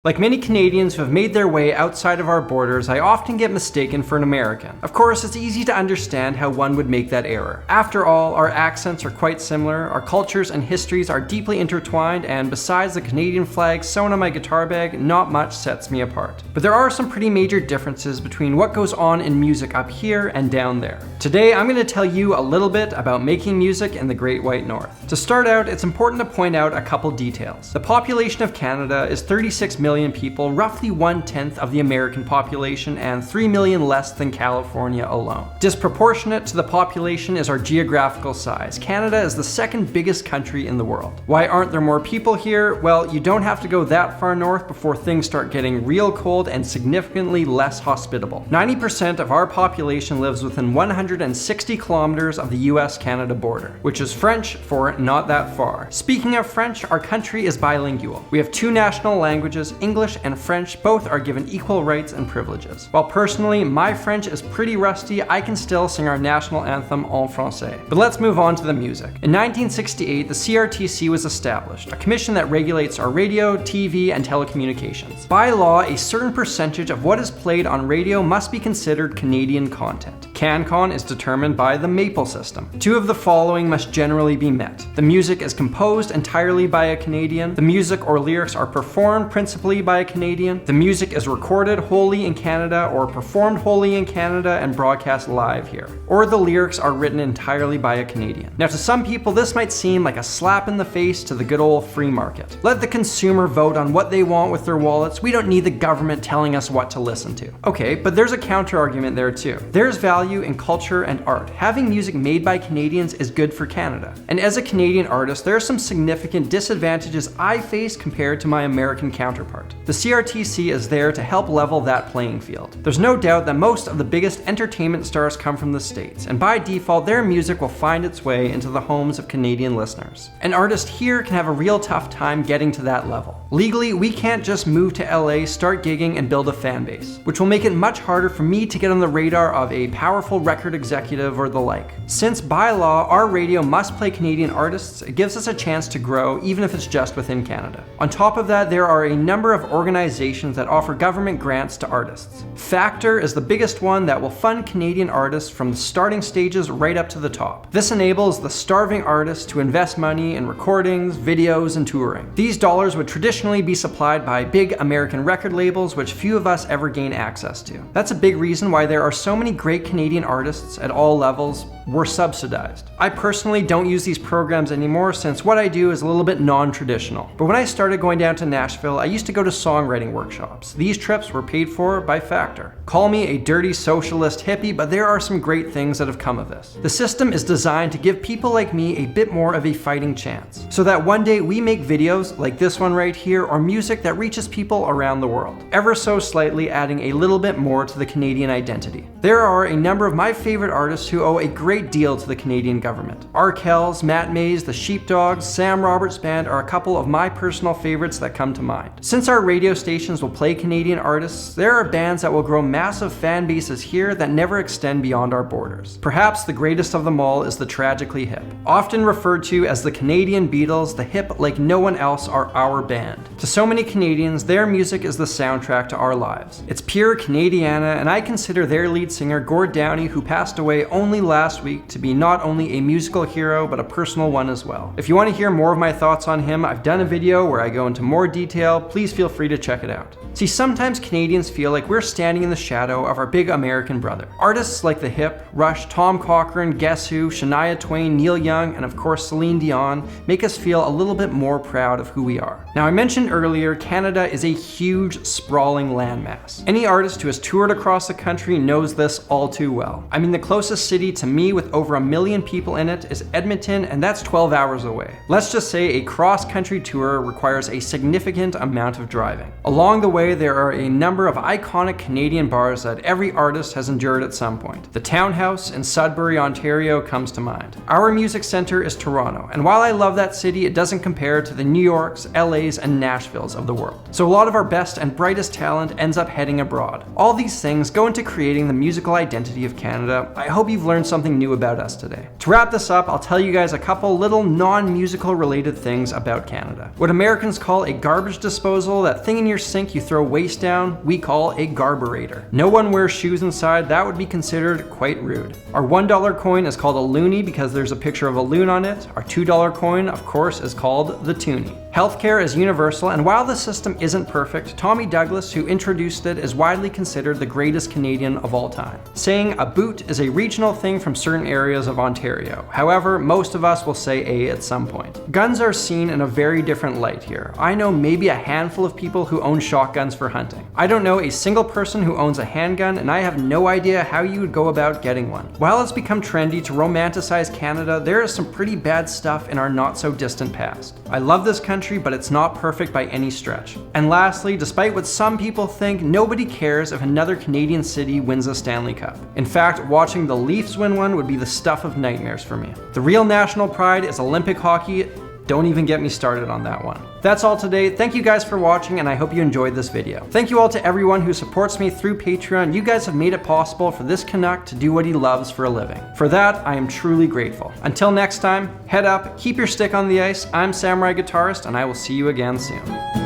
Like many Canadians who have made their way outside of our borders, I often get mistaken for an American. Of course, it's easy to understand how one would make that error. After all, our accents are quite similar, our cultures and histories are deeply intertwined, and besides the Canadian flag sewn on my guitar bag, not much sets me apart. But there are some pretty major differences between what goes on in music up here and down there. Today, I'm going to tell you a little bit about making music in the Great White North. To start out, it's important to point out a couple details. The population of Canada is 36 million people, roughly 1/10 of the American population, and 3 million less than California alone. Disproportionate to the population is our geographical size. Canada is the second biggest country in the world. Why aren't there more people here? Well, you don't have to go that far north before things start getting real cold and significantly less hospitable. 90% of our population lives within 160 kilometers of the US-Canada border, which is French for not that far. Speaking of French, our country is bilingual. We have two national languages, English and French. Both are given equal rights and privileges. While personally, my French is pretty rusty, I can still sing our national anthem en français. But let's move on to the music. In 1968, the CRTC was established, a commission that regulates our radio, TV, and telecommunications. By law, a certain percentage of what is played on radio must be considered Canadian content. CanCon is determined by the Maple system. Two of the following must generally be met. The music is composed entirely by a Canadian. The music or lyrics are performed principally by a Canadian. The music is recorded wholly in Canada or performed wholly in Canada and broadcast live here. Or the lyrics are written entirely by a Canadian. Now, to some people, this might seem like a slap in the face to the good old free market. Let the consumer vote on what they want with their wallets. We don't need the government telling us what to listen to. Okay, but there's a counter argument there too. There's value in culture and art. Having music made by Canadians is good for Canada. And as a Canadian artist, there are some significant disadvantages I face compared to my American counterpart. The CRTC is there to help level that playing field. There's no doubt that most of the biggest entertainment stars come from the States, and by default, their music will find its way into the homes of Canadian listeners. An artist here can have a real tough time getting to that level. Legally, we can't just move to LA, start gigging, and build a fan base, which will make it much harder for me to get on the radar of a powerful record executive or the like. Since by law, our radio must play Canadian artists, it gives us a chance to grow, even if it's just within Canada. On top of that, there are a number of organizations that offer government grants to artists. Factor is the biggest one that will fund Canadian artists from the starting stages right up to the top. This enables the starving artists to invest money in recordings, videos, and touring. These dollars would traditionally be supplied by big American record labels, which few of us ever gain access to. That's a big reason why there are so many great Canadian artists at all levels were subsidized. I personally don't use these programs anymore since what I do is a little bit non-traditional. But when I started going down to Nashville, I used to go to songwriting workshops. These trips were paid for by Factor. Call me a dirty socialist hippie, but there are some great things that have come of this. The system is designed to give people like me a bit more of a fighting chance, so that one day we make videos like this one right here or music that reaches people around the world, ever so slightly adding a little bit more to the Canadian identity. There are a number of my favorite artists who owe a great deal to the Canadian government. Arkells, Matt Mays, the Sheepdogs, Sam Roberts Band are a couple of my personal favorites that come to mind. Since our radio stations will play Canadian artists, there are bands that will grow massive fan bases here that never extend beyond our borders. Perhaps the greatest of them all is the Tragically Hip. Often referred to as the Canadian Beatles, the Hip, like no one else, are our band. To so many Canadians, their music is the soundtrack to our lives. It's pure Canadiana, and I consider their lead singer, Gord Downie, who passed away only last week, to be not only a musical hero, but a personal one as well. If you want to hear more of my thoughts on him, I've done a video where I go into more detail. Please feel free to check it out. See, sometimes Canadians feel like we're standing in the shadow of our big American brother. Artists like The Hip, Rush, Tom Cochrane, Guess Who, Shania Twain, Neil Young, and of course Celine Dion make us feel a little bit more proud of who we are. Now, I mentioned earlier, Canada is a huge, sprawling landmass. Any artist who has toured across the country knows this all too well. I mean, the closest city to me with over 1 million people in it is Edmonton, and that's 12 hours away. Let's just say a cross-country tour requires a significant amount of driving. Along the way, there are a number of iconic Canadian bars that every artist has endured at some point. The Townhouse in Sudbury, Ontario comes to mind. Our music center is Toronto, and while I love that city, it doesn't compare to the New Yorks, LAs, and Nashvilles of the world. So a lot of our best and brightest talent ends up heading abroad. All these things go into creating the musical identity of Canada. I hope you've learned something new about us today. To wrap this up, I'll tell you guys a couple little non-musical related things about Canada. What Americans call a garbage disposal, that thing in your sink you throw waste down, we call a garburator. No one wears shoes inside. That would be considered quite rude. Our $1 coin is called a loonie because there's a picture of a loon on it. Our $2 coin, of course, is called the toonie. Healthcare is universal, and while the system isn't perfect, Tommy Douglas, who introduced it, is widely considered the greatest Canadian of all time, saying a boot is a regional thing from certain areas of Ontario. However, most of us will say A at some point. Guns are seen in a very different light here. I know maybe a handful of people who own shotguns for hunting. I don't know a single person who owns a handgun, and I have no idea how you would go about getting one. While it's become trendy to romanticize Canada, there is some pretty bad stuff in our not so distant past. I love this country, but it's not perfect by any stretch. And lastly, despite what some people think, nobody cares if another Canadian city wins a Stanley Cup. In fact, watching the Leafs win one would be the stuff of nightmares for me. The real national pride is Olympic hockey. Don't even get me started on that one. That's all today. Thank you guys for watching, and I hope you enjoyed this video. Thank you all to everyone who supports me through Patreon. You guys have made it possible for this Canuck to do what he loves for a living. For that, I am truly grateful. Until next time, head up, keep your stick on the ice. I'm Samurai Guitarist, and I will see you again soon.